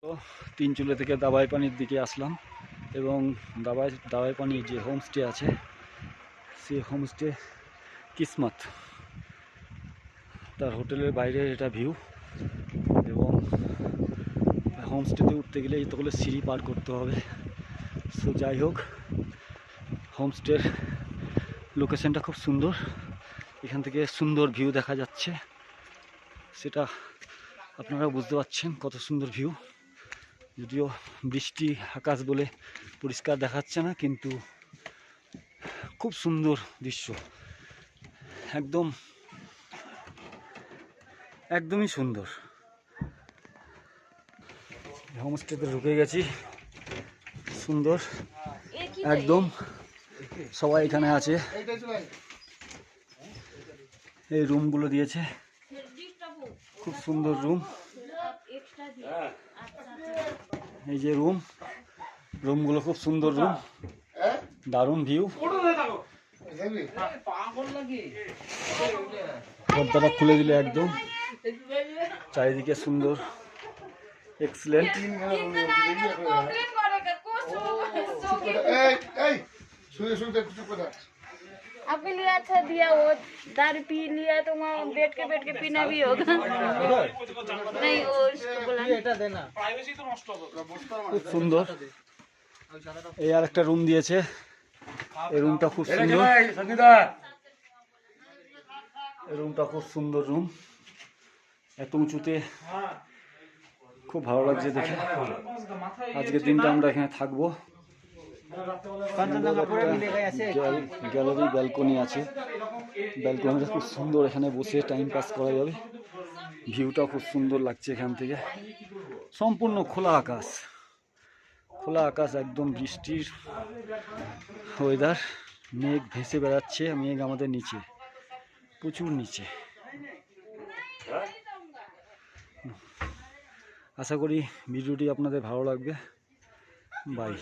তো তিনচুলে থেকে দাবাই পানির দিকে আসলাম এবং দাবাই পানির যে হোমস্টে আছে সেই হোমস্টে কিসমত, তার হোটেলের বাইরে এটা ভিউ। এবং হোমস্টেতে উঠতে গেলে এই তো বলে সিঁড়ি পার করতে হবে। সো যাই হোক, হোমস্টের লোকেশনটা খুব সুন্দর, এখান থেকে সুন্দর ভিউ দেখা যাচ্ছে, সেটা আপনারা বুঝতে পারছেন কত সুন্দর ভিউ। যদিও বৃষ্টি আকাশ বলে পরিষ্কার দেখাচ্ছে না, কিন্তু খুব সুন্দর দৃশ্য, একদমই সুন্দর। হোমস্টেতে ঢুকে গেছি, সুন্দর একদম, সবাই এখানে আছে। এই রুমগুলো দিয়েছে, খুব সুন্দর রুম। এই যে রুমগুলো খুব সুন্দর রুম, দারুণ ভিউ। পর্দাটা খুলে দিলে একদম চারিদিকে সুন্দর, এক্সিলেন্ট। अभी लिया था दिया वो दारू पी लिया तो वहाँ बैठ के पीना भी होगा। नहीं वो उसको बोला খুব সুন্দর। এই আর একটা রুম দিয়েছে, এই রুমটা খুব সুন্দর, এই রুমটা খুব সুন্দর রুম, এত উঁচুতে, খুব ভালো লাগছে দেখে। আজকের দিনটা আমরা এখানে থাকবো। গ্যালারি ব্যালকনি আছে, ব্যালকনিটা খুব সুন্দর, এখানে বসে টাইম পাস করা যাবে। ভিউটা খুব সুন্দর লাগছে এখান থেকে, সম্পূর্ণ খোলা আকাশ, খোলা আকাশ, একদম বৃষ্টির ওয়েদার, মেঘ ভেসে বেড়াচ্ছে, মেঘ আমাদের নিচে, প্রচুর নিচে। আশা করি ভিডিওটি আপনাদের ভালো লাগবে। বাই।